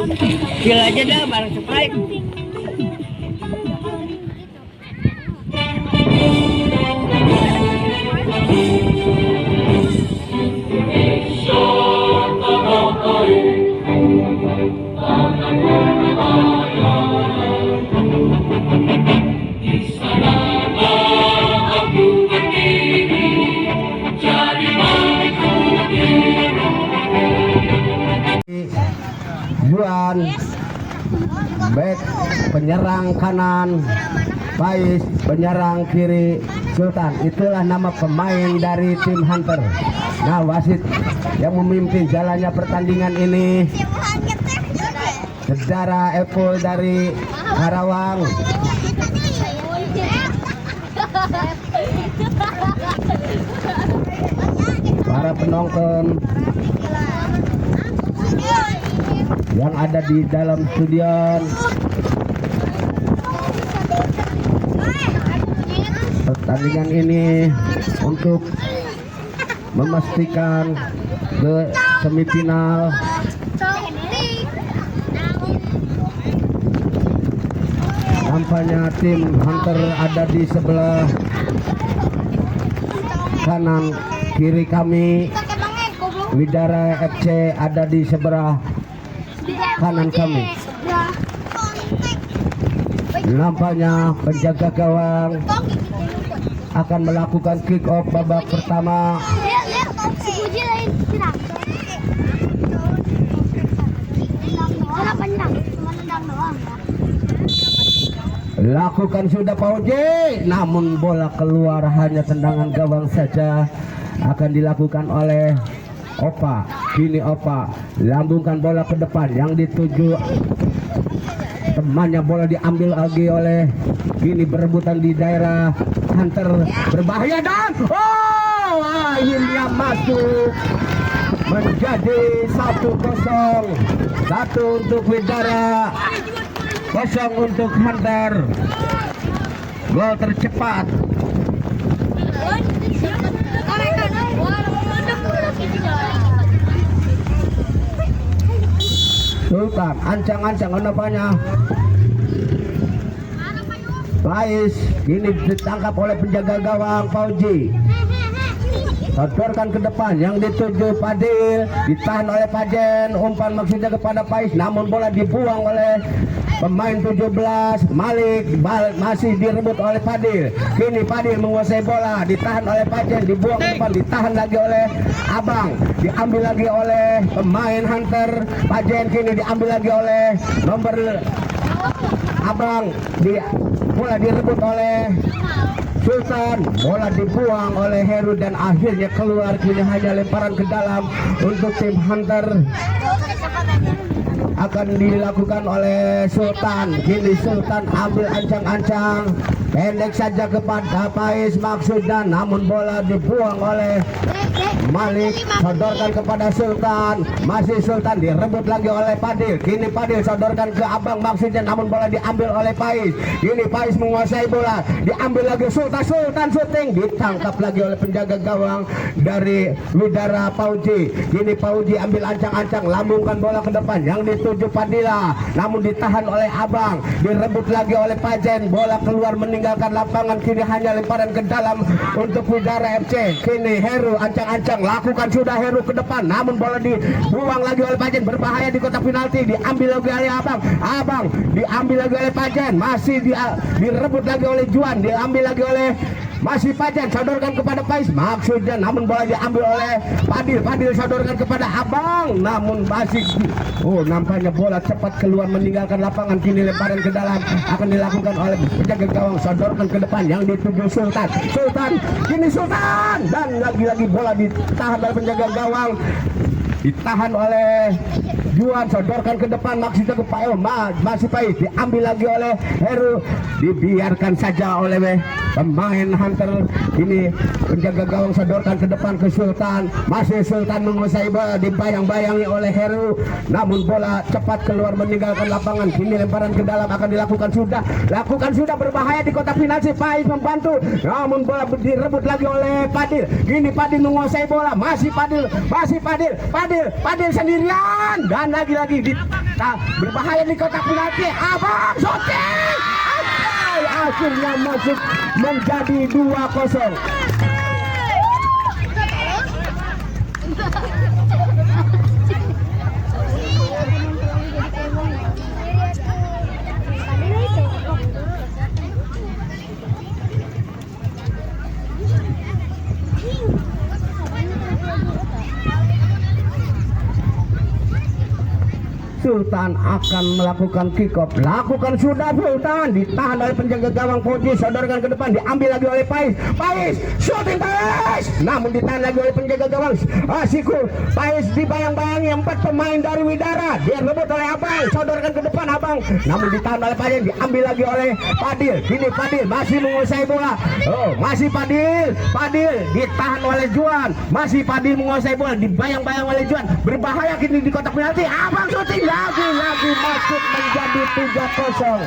Chill aja dah bareng Sprite. Juan back penyerang kanan, Faiz penyerang kiri, Sultan. Itulah nama pemain dari tim Hunter. Nah, wasit yang memimpin jalannya pertandingan ini saudara Eko dari Karawang. Para penonton yang ada di dalam studio, pertandingan ini untuk memastikan ke semifinal. Nampaknya tim Hunter ada di sebelah kanan kiri kami, Widara FC ada di sebelah kanan kami. Nampaknya penjaga gawang akan melakukan kick off babak pertama. Lakukan sudah Pauji, namun bola keluar, hanya tendangan gawang saja. Akan dilakukan oleh Opa. Kini Opa lambungkan bola ke depan yang dituju temannya, bola diambil lagi oleh, kini berebutan di daerah Hunter, berbahaya dan akhirnya masuk menjadi 1-0. 1 untuk Widara, 0 untuk Hunter. Gol tercepat. Sultan ancang-ancang kenapanya. Faiz ini ditangkap oleh penjaga gawang Fauji. Sodorkan ke depan yang dituju Fadil, ditahan oleh Pajen. Umpan maksudnya kepada Faiz, namun bola dibuang oleh pemain 17 Malik. Masih direbut oleh Fadil. Kini Fadil menguasai bola, ditahan oleh Pajen, dibuang ke depan, ditahan lagi oleh Abang, diambil lagi oleh pemain Hunter. Pajen kini diambil lagi oleh nomor Abang, bola direbut oleh Sultan, bola dibuang oleh Heru dan akhirnya keluar. Kini hanya lemparan ke dalam untuk tim Hunter. Akan dilakukan oleh Sultan. Kini Sultan ambil ancang-ancang, pendek saja kepada Faiz maksudnya, namun bola dibuang oleh Malik. Sodorkan kepada Sultan, masih Sultan, direbut lagi oleh Fadil. Kini Fadil sodorkan ke Abang maksudnya, namun bola diambil oleh Faiz. Kini Faiz menguasai bola, diambil lagi Sultan. Sultan syuting, ditangkap lagi oleh penjaga gawang dari Widara Fauji. Kini Fauji ambil ancang-ancang, lambungkan bola ke depan yang dituju Fadila, namun ditahan oleh Abang, direbut lagi oleh Pajen. Bola keluar meninggalkan lapangan. Kini hanya lemparan ke dalam untuk Widara FC. Kini Heru ancang-ancang, lakukan sudah Heru ke depan, namun bola dibuang lagi oleh Pajen, berbahaya di kotak penalti. Diambil lagi oleh Abang diambil lagi oleh Pajen, masih direbut lagi oleh Juan, diambil lagi oleh masih Pajen, sodorkan kepada Faiz maksudnya, namun bola diambil oleh Fadil sodorkan kepada Abang, namun masih nampaknya bola cepat keluar meninggalkan lapangan. Kini lemparan ke dalam akan dilakukan oleh penjaga gawang, sodorkan ke depan yang dituju Sultan. Kini Sultan, dan lagi-lagi bola ditahan oleh penjaga gawang, ditahan oleh Juan, sodorkan ke depan maksudnya ke Pak masih Faiz, diambil lagi oleh Heru, dibiarkan saja oleh pemain Hunter. Ini penjaga gawang sodorkan ke depan ke Sultan, masih Sultan menguasai bola, dibayang-bayangi oleh Heru, namun bola cepat keluar meninggalkan lapangan. Kini lemparan ke dalam akan dilakukan sudah berbahaya di kotak penalti. Faiz membantu, namun bola direbut lagi oleh Fadil. Kini Fadil menguasai bola, masih Fadil sendirian, dan ditahan lagi berbahaya di kotak penalti. Abang shooting, akhirnya masuk menjadi 2-0. Sultan akan melakukan kick off. Lakukan sudah Sultan, ditahan oleh penjaga gawang Fauji, sodorkan ke depan, diambil lagi oleh Pais, shooting Pais, namun ditahan lagi oleh penjaga gawang Siku. Pais dibayang-bayangi 4 pemain dari Widara, dia rebut oleh Abang, sodorkan ke depan Abang, namun ditahan oleh Pais, diambil lagi oleh Padil. Kini Padil masih menguasai bola. Masih Padil ditahan oleh Juan, masih Padil menguasai bola, dibayang-bayang oleh Juan, berbahaya kini di kotak penalti. Abang shooting lagi masuk menjadi 3-0.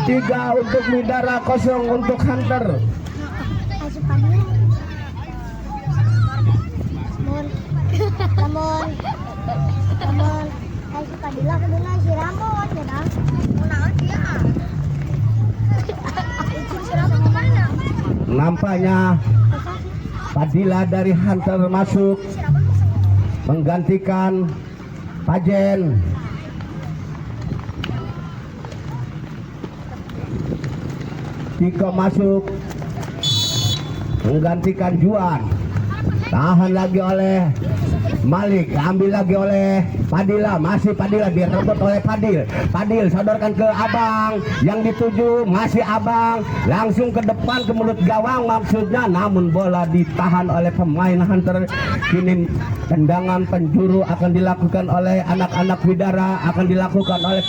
Tiga untuk Widara, 0 untuk Hunter. Nampaknya Padilla dari Hunter masuk menggantikan Pajen. Tiko masuk menggantikan Juan. Tahan lagi oleh Malik, ambil lagi oleh Padilla, masih Padilla, direbut oleh Padil sodorkan ke Abang, yang dituju masih Abang, langsung ke depan ke mulut gawang maksudnya, namun bola ditahan oleh pemain Hunter. Kini tendangan penjuru akan dilakukan oleh anak-anak Widara, akan dilakukan oleh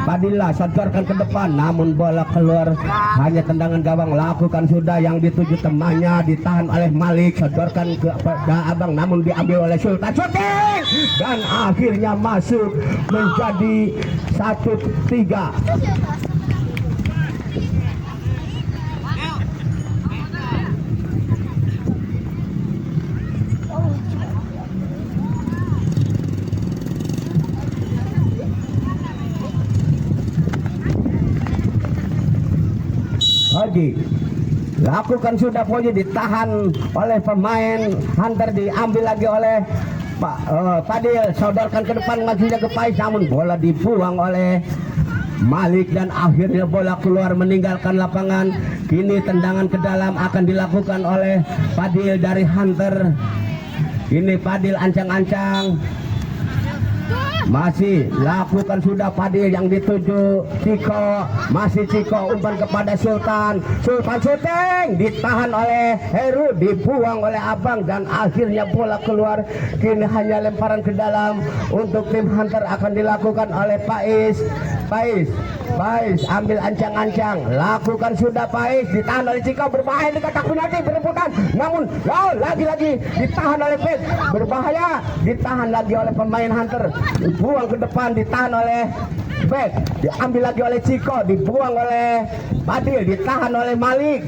Padilla sodorkan ke depan, namun bola keluar, hanya tendangan gawang. Lakukan sudah, yang dituju temannya, ditahan oleh Malik, sodorkan ke Abang, namun diambil oleh Sultan, shooting, dan akhirnya masuk menjadi 1-3. Lagi lakukan sudah, Fauji ditahan oleh pemain Hunter, diambil lagi oleh Padil, sodorkan ke depan, majunya ke Pais, namun bola dibuang oleh Malik dan akhirnya bola keluar meninggalkan lapangan. Kini tendangan ke dalam akan dilakukan oleh Padil dari Hunter. Ini Padil ancang-ancang, masih lakukan sudah Padil, yang dituju Ciko, masih Ciko, umpan kepada Sultan shooting, ditahan oleh Heru, dibuang oleh Abang, dan akhirnya bola keluar. Kini hanya lemparan ke dalam untuk tim Hunter, akan dilakukan oleh Pais ambil ancang-ancang, lakukan sudah Pais, ditahan oleh Ciko, berbahaya di kotak penalti, berebutan, namun lagi-lagi ditahan oleh Pais, berbahaya, ditahan lagi oleh pemain Hunter, dibuang ke depan, ditahan oleh Pais, diambil lagi oleh Ciko, dibuang oleh Padil, ditahan oleh Malik.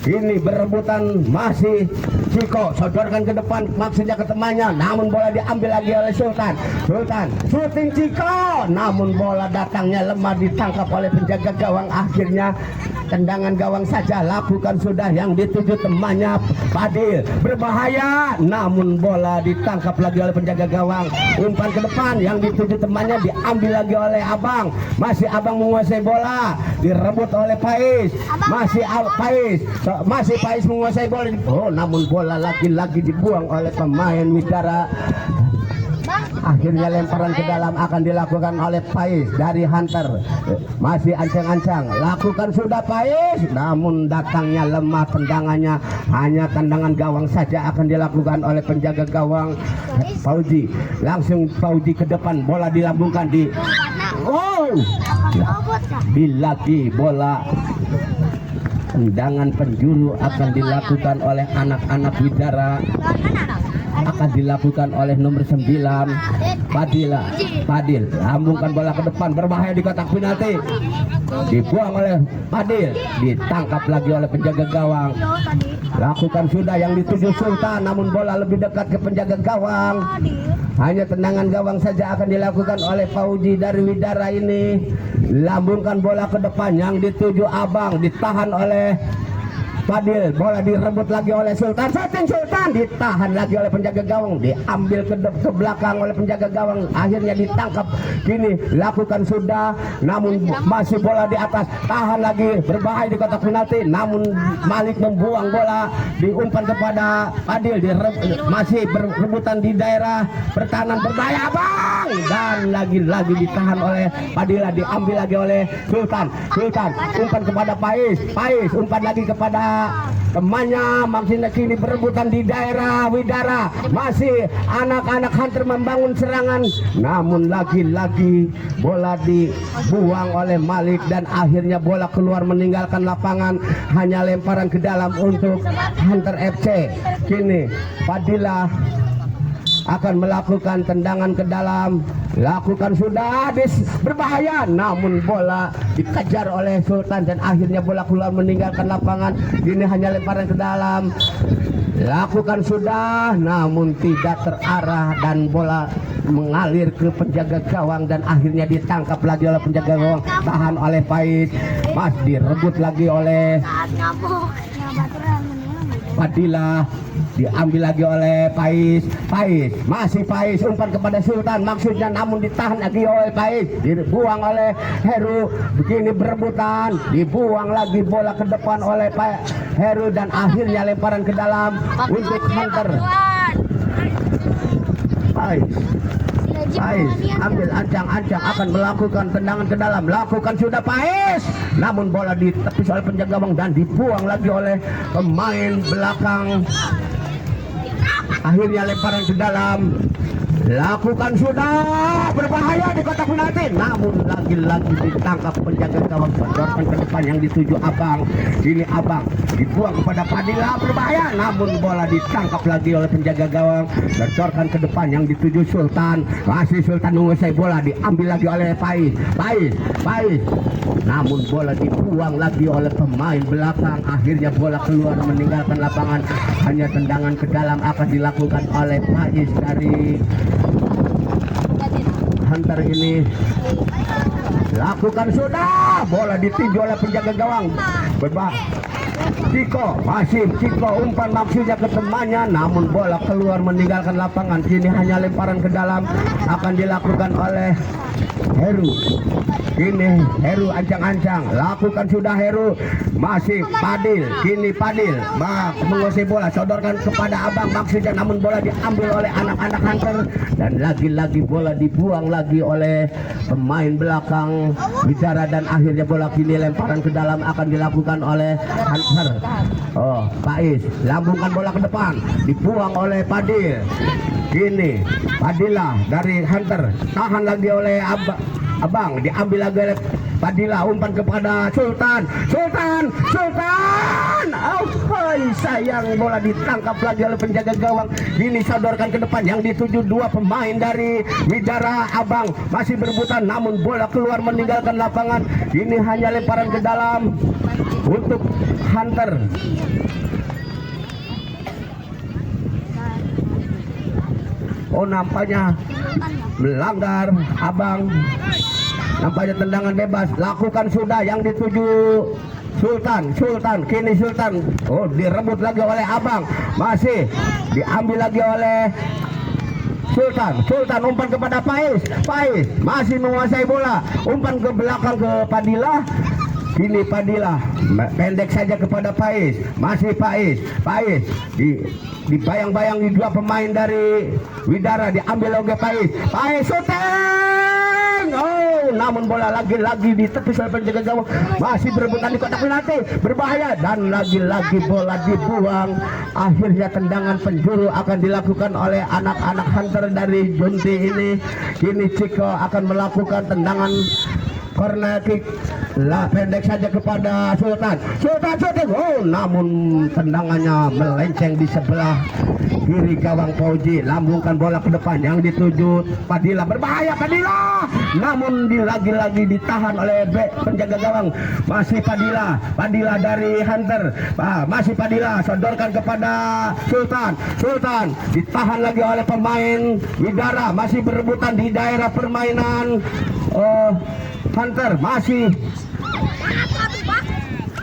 Ini berebutan, masih Ciko, sodorkan ke depan, maksudnya ke temannya, namun bola diambil lagi oleh Sultan, shooting Ciko, namun bola datangnya lemah, ditangkap oleh penjaga gawang. Akhirnya tendangan gawang saja, lakukan sudah, yang dituju temannya Padil, berbahaya, namun bola ditangkap lagi oleh penjaga gawang. Umpan ke depan, yang dituju temannya, diambil lagi oleh Abang, masih Abang menguasai bola, direbut oleh Pais, masih Pais menguasai bola, namun bola lagi-lagi dibuang oleh pemain Widara. Akhirnya lemparan ke dalam akan dilakukan oleh Pais dari Hunter, masih ancang-ancang, lakukan sudah Pais, namun datangnya lemah tendangannya, hanya tendangan gawang saja akan dilakukan oleh penjaga gawang Fauji. Langsung Fauji ke depan, bola dilambungkan lagi bola. Tendangan penjuru akan dilakukan oleh anak-anak Widara, akan dilakukan oleh nomor 9 Padil, lambungkan bola ke depan, berbahaya di kotak penalti, dibuang oleh Padil, ditangkap lagi oleh penjaga gawang. Lakukan sudah yang dituju Sultan, namun bola lebih dekat ke penjaga gawang. Hanya tendangan gawang saja akan dilakukan oleh Fauji dari Widara ini. Lambungkan bola ke depan yang dituju Abang, ditahan oleh Fadil, bola direbut lagi oleh Sultan. Sultan ditahan lagi oleh penjaga gawang, diambil ke belakang oleh penjaga gawang, akhirnya ditangkap. Kini lakukan sudah, namun masih bola di atas, tahan lagi, berbahaya di kotak penalti, namun Malik membuang bola, diumpan kepada Fadil, masih berebutan di daerah pertahanan, berbahaya Bang, dan lagi-lagi ditahan oleh Fadila, diambil lagi oleh Sultan. Umpan kepada Pais, umpan lagi kepada temannya. Maksudnya kini berebutan di daerah Widara, masih anak-anak Hunter membangun serangan, namun lagi-lagi bola dibuang oleh Malik dan akhirnya bola keluar meninggalkan lapangan, hanya lemparan ke dalam untuk Hunter FC. Kini Fadila akan melakukan tendangan ke dalam, lakukan sudah, berbahaya, namun bola dikejar oleh Sultan dan akhirnya bola keluar meninggalkan lapangan. Ini hanya lemparan ke dalam, lakukan sudah, namun tidak terarah dan bola mengalir ke penjaga gawang dan akhirnya ditangkap lagi oleh penjaga gawang, tahan oleh Faiz, mas direbut lagi oleh Fadila, diambil lagi oleh Faiz, masih Faiz, umpan kepada Sultan maksudnya, namun ditahan lagi oleh Faiz, dibuang oleh Heru. Begini berebutan, dibuang lagi bola ke depan oleh Heru dan akhirnya lemparan ke dalam untuk Hunter. Faiz ambil ancang-ancang akan melakukan tendangan ke dalam, lakukan sudah Faiz, namun bola ditepis oleh penjaga gawang dan dibuang lagi oleh pemain belakang. Akhirnya lemparan ke dalam, lakukan sudah, berbahaya di kotak penalti, namun lagi-lagi ditangkap penjaga gawang, mendorong ke depan yang dituju Abang. Ini Abang dibuang kepada Fadila, berbahaya, namun bola ditangkap lagi oleh penjaga gawang, mendorong ke depan yang dituju Sultan. Masih Sultan menguasai bola, diambil lagi oleh Faiz, namun bola dibuang lagi oleh pemain belakang. Akhirnya bola keluar meninggalkan lapangan, hanya tendangan ke dalam akan dilakukan oleh Faiz dari Hunter ini. Lakukan sudah, bola ditinju oleh penjaga gawang, Ciko umpan maksudnya ke temannya, namun bola keluar meninggalkan lapangan. Kini hanya lemparan ke dalam akan dilakukan oleh Heru. Ini Heru ancang-ancang, lakukan sudah Heru, masih Fadil. Kini Fadil menguasai bola, sodorkan kepada Abang maksudnya, namun bola diambil oleh anak-anak Hunter dan lagi-lagi bola dibuang lagi oleh pemain belakang Widara dan akhirnya bola kini lemparan ke dalam akan dilakukan oleh Hunter. Faiz lambungkan bola ke depan, dibuang oleh Fadil. Kini Fadila dari Hunter, tahan lagi oleh Abang, diambil lagi oleh Fadila, umpan kepada Sultan. Sayang, bola ditangkap lagi oleh penjaga gawang. Ini sodorkan ke depan yang dituju dua pemain dari Widara. Abang masih berebutan, namun bola keluar meninggalkan lapangan. Ini hanya lemparan ke dalam untuk Hunter. Nampaknya melanggar Abang, nampaknya tendangan bebas, lakukan sudah yang dituju Sultan. Kini Sultan direbut lagi oleh Abang, masih diambil lagi oleh Sultan umpan kepada Faiz, masih menguasai bola, umpan ke belakang ke Fadila. Kini Fadila pendek saja kepada Faiz, masih Faiz dibayang-bayang di dua pemain dari Widara, diambil oleh Faiz syuting, namun bola lagi-lagi ditepis oleh penjaga gawang, masih berebutan di kotak penalti, berbahaya dan lagi-lagi bola dibuang. Akhirnya tendangan penjuru akan dilakukan oleh anak-anak Hunter dari Junti ini. Kini Ciko akan melakukan tendangan corner kick, pendek saja kepada Sultan syuting, namun tendangannya melenceng di sebelah kiri gawang Fauji, lambungkan bola ke depan yang dituju Padilla, berbahaya Padilla, namun lagi-lagi ditahan oleh penjaga gawang. Masih Padilla dari Hunter, masih Padilla sodorkan kepada Sultan ditahan lagi oleh pemain Widara, masih berebutan di daerah permainan Hunter, masih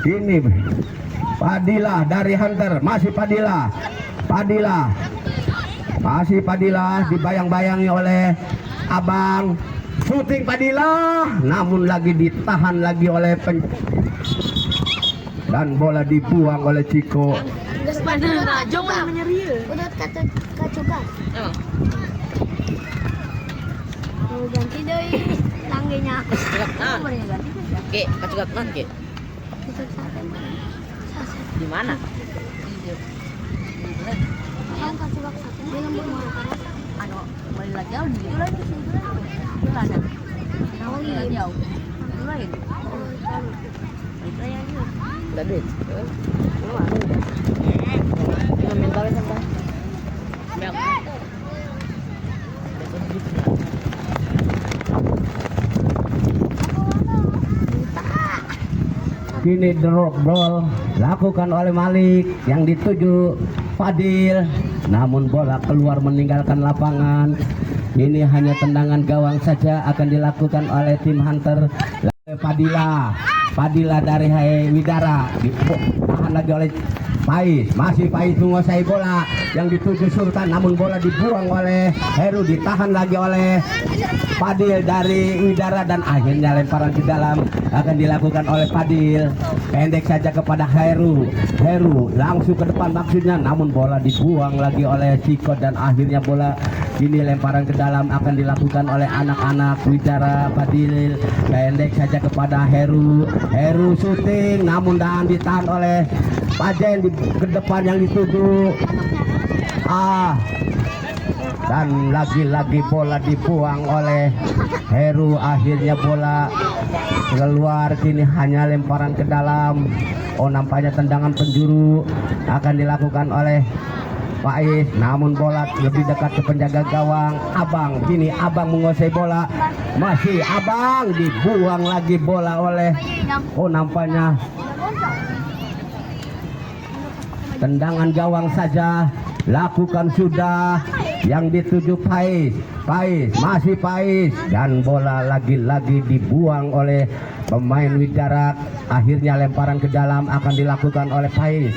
ini Padilla dari Hunter, masih Padilla masih Padilla dibayang-bayangi oleh Abang, shooting Padilla, namun lagi ditahan lagi oleh dan bola dibuang oleh Ciko. Udah kata kacukan. Ganti deh tangganya. Ke, kacugat man ke. Di mana? Yang kacukan satu. Dia lembut mau Ano, balik lagi jauh di situ lagi itu ada. Tahu nggak jauh? Itu lain. Itu yang itu. Udah duit. Cuma mentalnya sampai. Kini drop ball lakukan oleh Malik yang dituju Fadil, namun bola keluar meninggalkan lapangan. Ini hanya tendangan gawang saja akan dilakukan oleh tim Hunter. Padilla dari Widara ditahan lagi oleh Pais, masih Pais menguasai bola yang dituju Sultan, namun bola dibuang oleh Heru, ditahan lagi oleh Padil dari Widara dan akhirnya lemparan ke dalam akan dilakukan oleh Padil, pendek saja kepada Heru langsung ke depan maksudnya, namun bola dibuang lagi oleh Ciko dan akhirnya bola ini lemparan ke dalam akan dilakukan oleh anak-anak Widara. Padil pendek saja kepada Heru shooting, namun ditahan oleh Pajen ke depan yang dituju dan lagi-lagi bola dibuang oleh Heru, akhirnya bola keluar. Kini hanya lemparan ke dalam. Nampaknya tendangan penjuru akan dilakukan oleh Faiz, namun bola lebih dekat ke penjaga gawang Abang. Kini Abang menguasai bola, masih Abang, dibuang lagi bola oleh nampaknya tendangan gawang saja lakukan sudah yang dituju Pais, masih Pais, dan bola lagi-lagi dibuang oleh pemain Widara. Akhirnya lemparan ke dalam akan dilakukan oleh Pais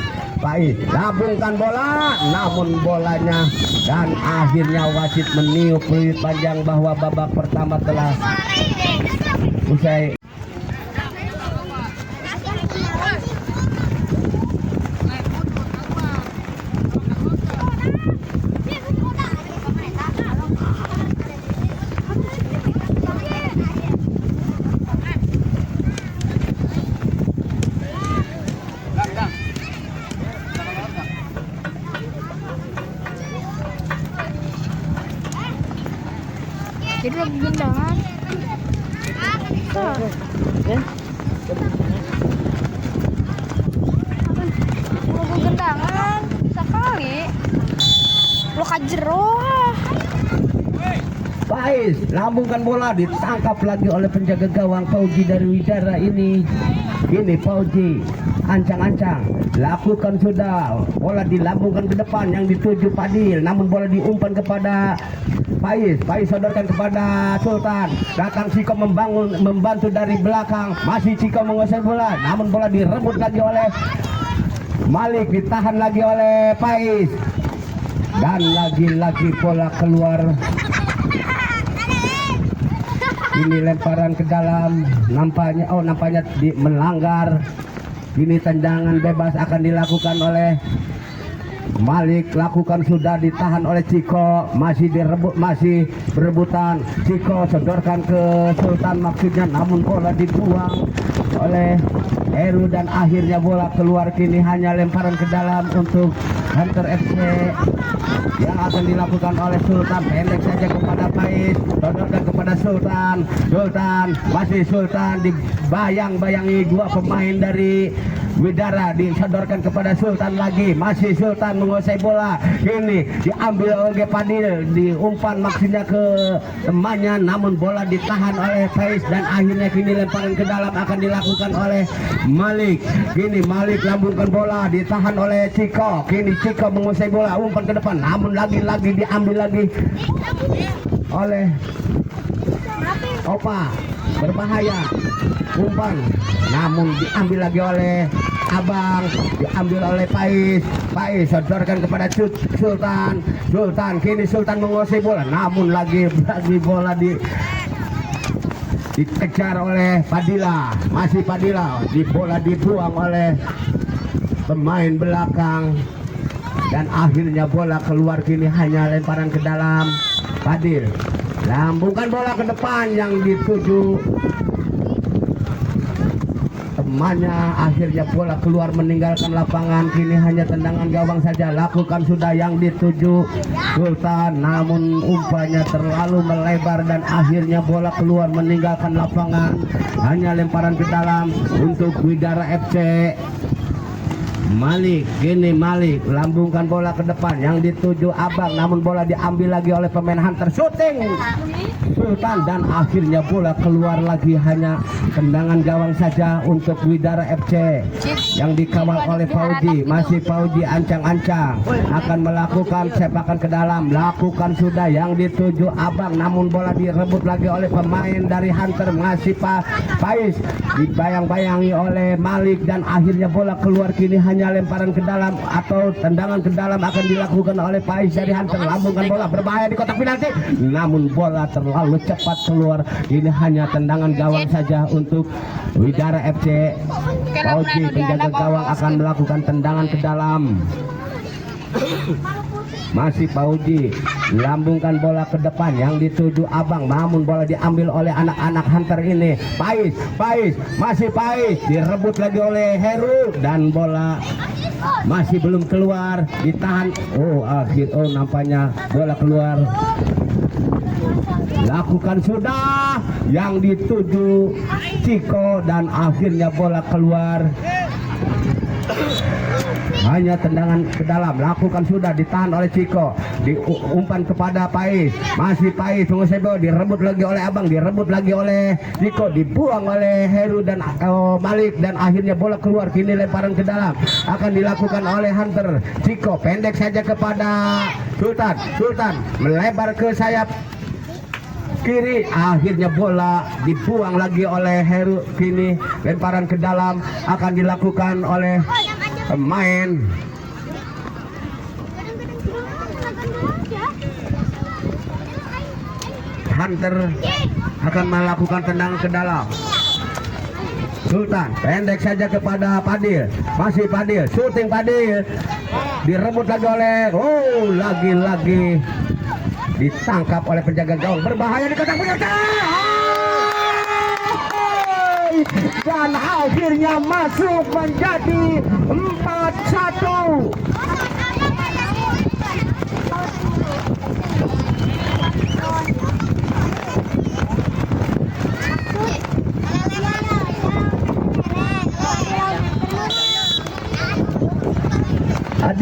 labungkan bola, namun bolanya, dan akhirnya wasit meniup peluit panjang bahwa babak pertama telah usai. Jadi lagi gendangan. Lagu gendangan sekali. Lu kajero. Pais lambungkan bola, ditangkap lagi oleh penjaga gawang Fauji dari Widara ini. Ini Fauji ancang-ancang lakukan sudah, bola dilambungkan ke depan yang dituju Padil, namun bola diumpan kepada Pais sodorkan kepada Sultan, datang Ciko membantu dari belakang, masih Ciko menguasai bola, namun bola direbut lagi oleh Malik, ditahan lagi oleh Pais, dan lagi-lagi bola keluar. Ini lemparan ke dalam, nampaknya melanggar. Ini tendangan bebas akan dilakukan oleh Malik, lakukan sudah, ditahan oleh Ciko, masih direbut, masih berebutan. Ciko sodorkan ke Sultan maksudnya, namun bola dibuang oleh Heru dan akhirnya bola keluar. Kini hanya lemparan ke dalam untuk Hunter FC yang akan dilakukan oleh Sultan, pendek saja kepada Pais, sodorkan kepada Sultan, masih Sultan dibayang-bayangi dua pemain dari Widara disodorkan kepada Sultan lagi, masih Sultan menguasai bola. Ini diambil oleh Padil, diumpan maksudnya ke temannya, namun bola ditahan oleh Faiz dan akhirnya kini lemparan ke dalam akan dilakukan oleh Malik. Kini Malik lambungkan bola, ditahan oleh Ciko. Kini Ciko menguasai bola, umpan ke depan, namun lagi-lagi diambil lagi oleh Opa. Berbahaya umpan, namun diambil lagi oleh Abang, diambil oleh Faiz. Faiz sodorkan kepada Sultan. Kini Sultan menguasai bola, namun lagi bola dikejar oleh Padilla. Masih Padilla, bola dibuang oleh pemain belakang dan akhirnya bola keluar. Kini hanya lemparan ke dalam. Padil lambungkan bola ke depan yang dituju temannya, akhirnya bola keluar meninggalkan lapangan. Kini hanya tendangan gawang saja lakukan sudah yang dituju Sultan, namun umpannya terlalu melebar dan akhirnya bola keluar meninggalkan lapangan. Hanya lemparan ke dalam untuk Widara FC. Malik, kini Malik lambungkan bola ke depan yang dituju Abang, namun bola diambil lagi oleh pemain Hunter. Shooting Sultan dan akhirnya bola keluar lagi, hanya tendangan gawang saja untuk Widara FC yang dikawal oleh Fauji. Masih Fauji ancang-ancang akan melakukan sepakan ke dalam, lakukan sudah yang dituju Abang, namun bola direbut lagi oleh pemain dari Hunter. Masih Faiz dibayang-bayangi oleh Malik dan akhirnya bola keluar. Kini hanya lemparan ke dalam atau tendangan ke dalam akan dilakukan oleh Faiz dari Hunter. Lambungkan bola berbahaya di kotak penalti, namun bola terlalu cepat keluar. Ini hanya tendangan gawang saja untuk Widara FC. Fauji penjaga gawang akan melakukan tendangan ke dalam. Masih Fauji lambungkan bola ke depan yang dituju Abang, namun bola diambil oleh anak-anak Hunter ini. Faiz, masih Faiz direbut lagi oleh Heru dan bola masih belum keluar, ditahan. Nampaknya bola keluar. Lakukan sudah yang dituju Ciko dan akhirnya bola keluar. Hanya tendangan ke dalam, lakukan sudah, ditahan oleh Ciko, diumpan kepada Faiz. Masih Faiz menguasai bola, direbut lagi oleh Abang, direbut lagi oleh Ciko, dibuang oleh Heru dan Malik dan akhirnya bola keluar. Kini lemparan ke dalam akan dilakukan oleh Hunter. Ciko pendek saja kepada Sultan melebar ke sayap kiri, akhirnya bola dibuang lagi oleh Heru. Kini lemparan ke dalam akan dilakukan oleh pemain Hunter, akan melakukan tendangan ke dalam. Sultan pendek saja kepada Padil. Masih Padil, shooting Padil, direbut lagi oleh lagi-lagi ditangkap oleh penjaga gawang. Berbahaya di kotak penalti dan akhirnya masuk menjadi 4-1.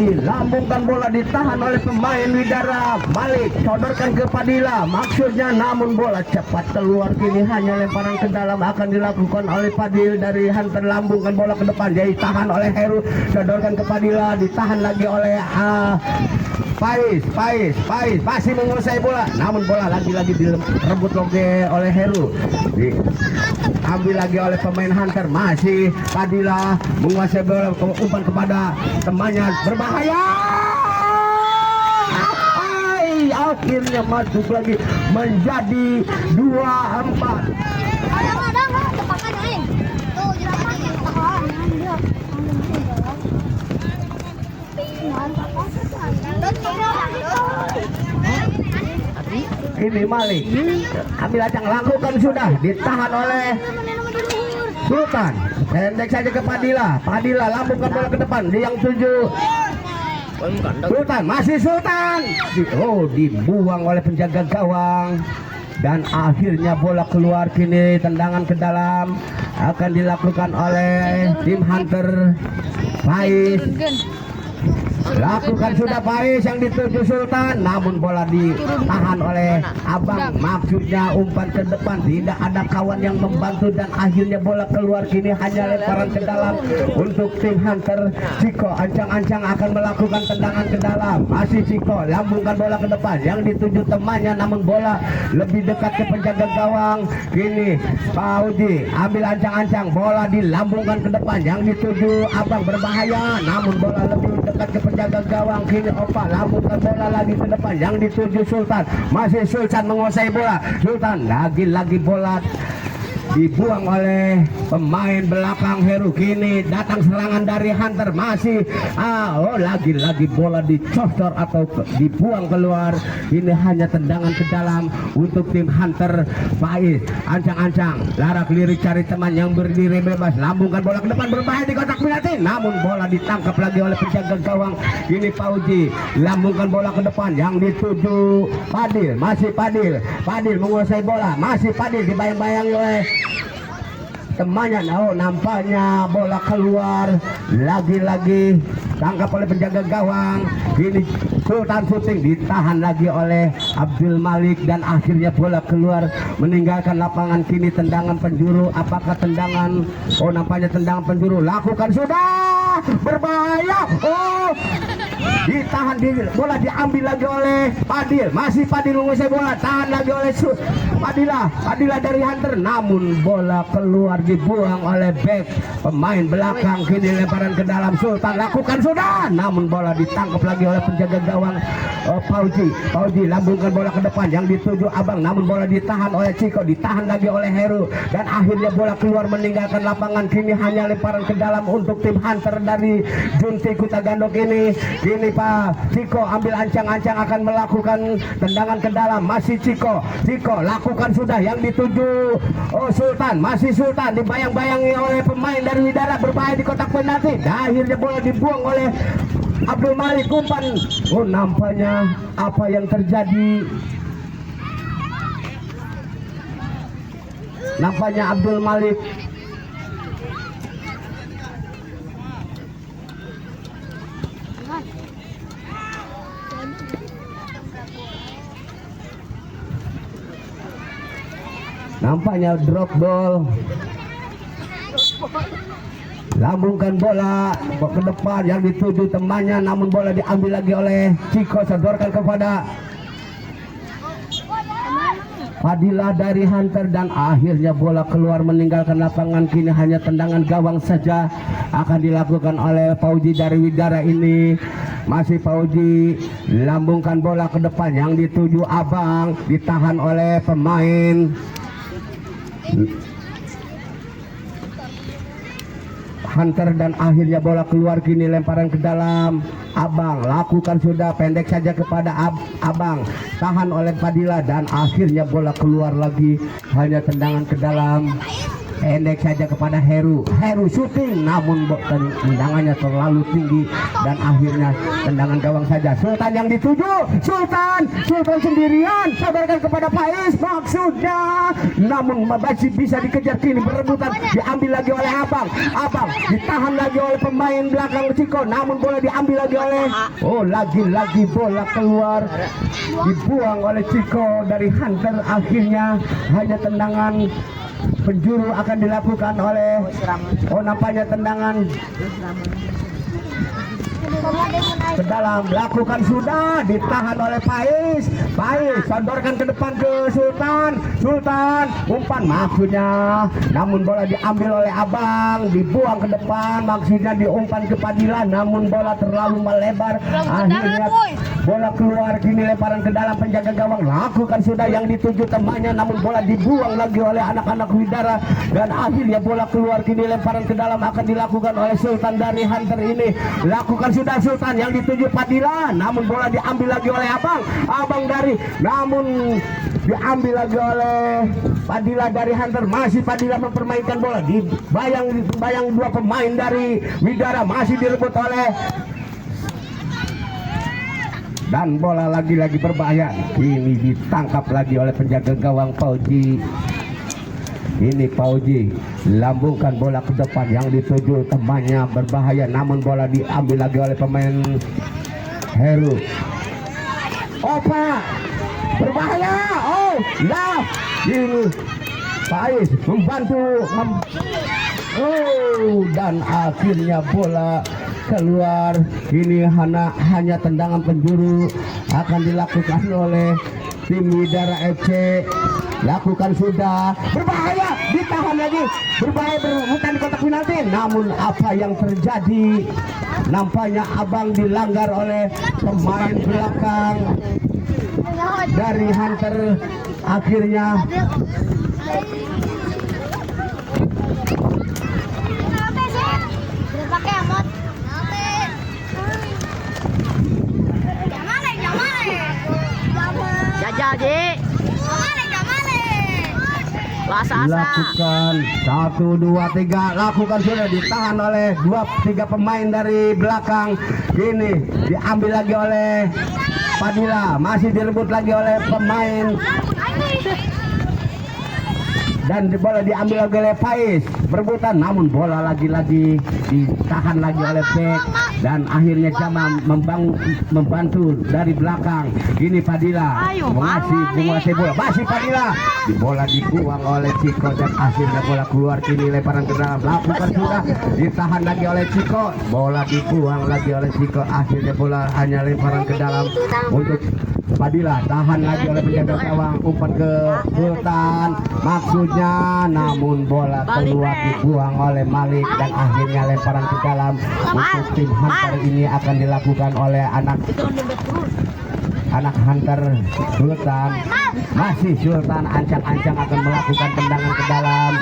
Lambungkan bola, ditahan oleh pemain Widara. Malik sodorkan ke Padilla maksudnya, namun bola cepat keluar. Kini hanya lemparan ke dalam akan dilakukan oleh Padil dari Hunter. Lambungkan bola ke depan, jadi tahan oleh Heru, sodorkan ke Padilla, ditahan lagi oleh Faiz masih menguasai bola, namun bola lagi-lagi direbut oleh Heru, diambil lagi oleh pemain Hunter. Masih Padilla menguasai bola, umpan kepada temannya, berbahaya. Akhirnya masuk lagi menjadi 2-4. Ini Malik ambil acang, lakukan sudah, ditahan oleh Sultan. Pendek saja ke Padilla, lambungkan bola ke depan, dia yang tuju Sultan. Masih Sultan, dibuang oleh penjaga gawang dan akhirnya bola keluar. Kini tendangan ke dalam akan dilakukan oleh tim Hunter. Faiz lakukan sudah Faiz yang dituju Sultan, namun bola ditahan oleh Abang. Maksudnya umpan ke depan, tidak ada kawan yang membantu dan akhirnya bola keluar. Kini hanya lemparan ke dalam untuk tim Hunter. Ciko ancang-ancang akan melakukan tendangan ke dalam. Masih Ciko lambungkan bola ke depan yang dituju temannya, namun bola lebih dekat ke penjaga gawang. Kini Pauji ambil ancang-ancang, bola dilambungkan ke depan yang dituju Abang, berbahaya, namun bola lebih dekat ke penjaga gawang. Kini Opa lambungkan bola lagi ke depan yang dituju Sultan. Masih Sultan menguasai bola. Sultan lagi-lagi bola dibuang oleh pemain belakang Heru. Kini datang serangan dari Hunter. Masih lagi-lagi bola dicosor atau dibuang keluar. Ini hanya tendangan ke dalam untuk tim Hunter. Faiz ancang-ancang larak lirik cari teman yang berdiri bebas, lambungkan bola ke depan, berbahaya di kotak penalti, namun bola ditangkap lagi oleh penjaga gawang. Ini Pauji lambungkan bola ke depan yang dituju Padil. Masih Padil menguasai bola. Masih Padil dibayang-bayangi oleh temannya. Nampaknya bola keluar. Lagi-lagi tangkap oleh penjaga gawang. Kini Sultan syuting, ditahan lagi oleh Abdul Malik dan akhirnya bola keluar meninggalkan lapangan. Kini tendangan penjuru. Apakah tendangan? Nampaknya tendangan penjuru. Lakukan sudah, berbahaya. Ditahan, bola diambil lagi oleh Padil. Masih Padil menguasai bola, tahan lagi oleh Padila dari Hunter, namun bola keluar, dibuang oleh back pemain belakang. Kini lemparan ke dalam. Sultan lakukan sudah, namun bola ditangkap lagi oleh penjaga gawang Pauji lambungkan bola ke depan yang dituju Abang, namun bola ditahan oleh Ciko, ditahan lagi oleh Heru dan akhirnya bola keluar meninggalkan lapangan. Kini hanya lemparan ke dalam untuk tim Hunter dari Junti Kuta Gandok. Kini Pak Ciko ambil ancang-ancang akan melakukan tendangan ke dalam. Masih Ciko lakukan sudah yang dituju Sultan. Masih Sultan dibayang-bayangi oleh pemain dari Widara, berbahaya di kotak penalti. Akhirnya bola dibuang oleh Abdul Malik. Umpan. Nampaknya apa yang terjadi? Nampaknya Abdul Malik drop ball. Lambungkan bola ke depan yang dituju temannya, namun bola diambil lagi oleh Ciko, sodorkan kepada Fadila dari Hunter dan akhirnya bola keluar meninggalkan lapangan. Kini hanya tendangan gawang saja akan dilakukan oleh Pauji dari Widara. Ini masih Pauji lambungkan bola ke depan yang dituju Abang, ditahan oleh pemain Hunter dan akhirnya bola keluar. Kini lemparan ke dalam. Abang lakukan sudah, pendek saja kepada Abang, tahan oleh Padilla dan akhirnya bola keluar lagi. Hanya tendangan ke dalam, pendek saja kepada Heru syuting, namun tendangannya terlalu tinggi dan akhirnya tendangan gawang saja. Sultan yang dituju, Sultan sendirian, sabarkan kepada Faiz maksudnya, namun masih bisa dikejar. Kini berebutan, diambil lagi oleh Abang ditahan lagi oleh pemain belakang Ciko, namun bola diambil lagi oleh lagi-lagi bola keluar, dibuang oleh Ciko dari Hunter. Akhirnya hanya tendangan penjuru akan dilakukan oleh nampaknya tendangan ke dalam. Lakukan sudah, ditahan oleh Faiz sodorkan ke depan ke Sultan umpan maksudnya, namun bola diambil oleh Abang, dibuang ke depan maksudnya diumpan ke Padilla, namun bola terlalu melebar. Akhirnya bola keluar. Kini lemparan ke dalam, penjaga gawang lakukan sudah yang dituju temannya, namun bola dibuang lagi oleh anak-anak Widara dan akhirnya bola keluar. Kini lemparan ke dalam akan dilakukan oleh Sultan dari Hunter. Ini lakukan sudah Sultan yang dituju Padilla, namun bola diambil lagi oleh namun diambil lagi oleh Padilla dari Hunter. Masih Padilla mempermainkan bola, dibayang dua pemain dari Widara, masih direbut oleh dan bola lagi-lagi berbahaya. Ini ditangkap lagi oleh penjaga gawang Pauji. Ini Pauji lambungkan bola ke depan yang dituju temannya berbahaya, namun bola diambil lagi oleh pemain Heru. Opa berbahaya. Oh lah, ini Faiz membantu dan akhirnya bola keluar. Ini hanya tendangan penjuru akan dilakukan oleh tim Widara FC. Lakukan sudah, berbahaya, ditahan lagi, berbahaya, bukan di kotak penalti. Namun apa yang terjadi? Nampaknya Abang dilanggar oleh pemain belakang dari Hunter. Akhirnya Jajal, Ji. Asa-asa. lakukan 1, 2, 3, lakukan sudah, ditahan oleh 2-3 pemain dari belakang. Ini diambil lagi oleh Padilla, masih direbut lagi oleh pemain dan bola diambil lagi oleh Faiz. Berebutan, namun bola lagi-lagi ditahan lagi oleh Bek dan akhirnya Jamal membantu dari belakang. Ini Padilla masih menguasai bola, masih Padilla, di bola dibuang oleh Ciko dan akhirnya bola keluar. Kini lemparan ke dalam, lakukan sudah, ditahan lagi oleh Ciko, bola dibuang lagi oleh Ciko. Akhirnya bola hanya lemparan ke dalam untuk Padilla, tahan lagi oleh penjaga gawang, umpan ke Sultan maksudnya, namun bola keluar dibuang oleh Malik dan akhirnya lemparan ke dalam untuk tim Hunter. Ini akan dilakukan oleh anak Hunter Sultan. Masih Sultan ancang-ancang akan melakukan tendangan ke dalam.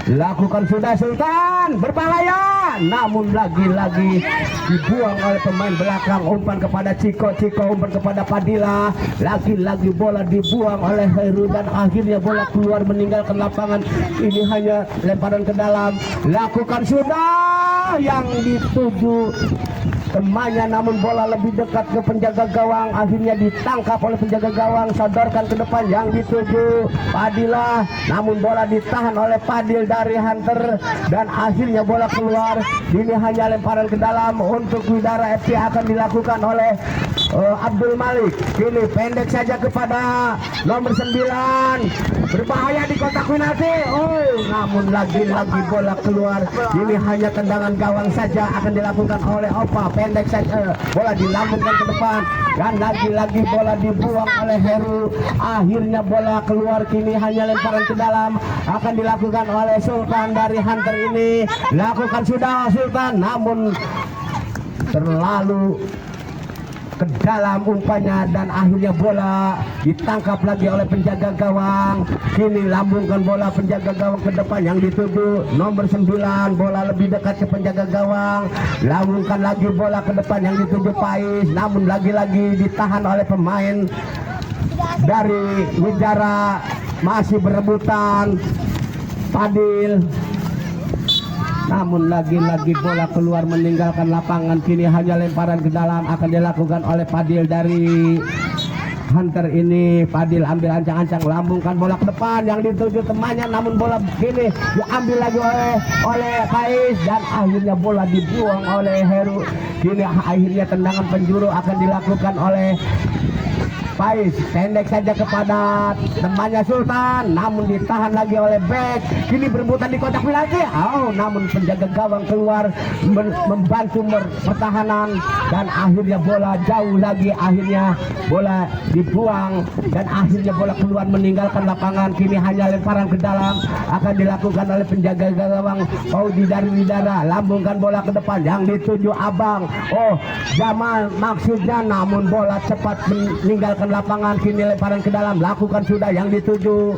Lakukan sudah Sultan, berbahaya, namun lagi-lagi dibuang oleh pemain belakang. Umpan kepada Ciko, umpan kepada Padilla, lagi-lagi bola dibuang oleh Heru dan akhirnya bola keluar meninggalkan lapangan. Ini hanya lemparan ke dalam. Lakukan sudah, yang dituju temannya, namun bola lebih dekat ke penjaga gawang. Akhirnya ditangkap oleh penjaga gawang, sodorkan ke depan yang dituju Padilla, namun bola ditahan oleh Padil dari Hunter dan akhirnya bola keluar. Ini hanya lemparan ke dalam untuk Widara FC akan dilakukan oleh Abdul Malik. Kini pendek saja kepada nomor 9, berbahaya di kotak penalti. Namun lagi-lagi bola keluar. Ini hanya tendangan gawang saja akan dilakukan oleh Opa. Pendek saja, bola dilambungkan ke depan dan lagi-lagi bola dibuang oleh Heru. Akhirnya bola keluar. Kini hanya lemparan ke dalam akan dilakukan oleh Sultan dari Hunter. Ini lakukan sudah Sultan, namun terlalu ke dalam umpannya dan akhirnya bola ditangkap lagi oleh penjaga gawang. Kini lambungkan bola penjaga gawang ke depan yang dituju nomor 9, bola lebih dekat ke penjaga gawang. Lambungkan lagi bola ke depan yang dituju Faiz, namun lagi-lagi ditahan oleh pemain dari Widara. Masih berebutan Padil, namun lagi-lagi bola keluar meninggalkan lapangan. Kini hanya lemparan ke dalam akan dilakukan oleh Padil dari Hunter. Ini Padil ambil ancang-ancang, lambungkan bola ke depan yang dituju temannya, namun bola kini diambil lagi oleh Faiz dan akhirnya bola dibuang oleh Heru. Kini akhirnya tendangan penjuru akan dilakukan oleh Faiz, pendek saja kepada temannya Sultan, namun ditahan lagi oleh Bek. Kini berebutan di kotak penalti. Namun penjaga gawang keluar membantu pertahanan dan akhirnya bola jauh lagi. Akhirnya bola dibuang dan akhirnya bola keluar meninggalkan lapangan. Kini hanya lemparan ke dalam akan dilakukan oleh penjaga gawang Pauji dari Widara. Lambungkan bola ke depan yang dituju Abang. Jamal maksudnya, namun bola cepat meninggalkan lapangan. Kini lemparan ke dalam, lakukan sudah yang dituju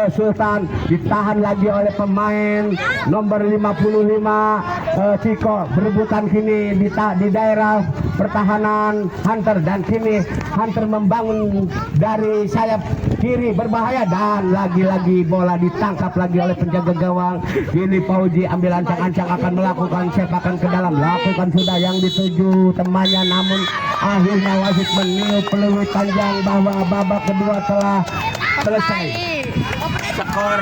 Sultan, ditahan lagi oleh pemain nomor 55 Ciko. Berebutan kini di daerah pertahanan Hunter, dan kini Hunter membangun dari sayap kiri berbahaya, dan lagi-lagi bola ditangkap lagi oleh penjaga gawang. Kini Fauzi ambil ancang-ancang akan melakukan sepakan ke dalam, lakukan sudah yang dituju temannya, namun akhirnya wasit meniup peluit panjang bahwa babak kedua telah selesai. Skor.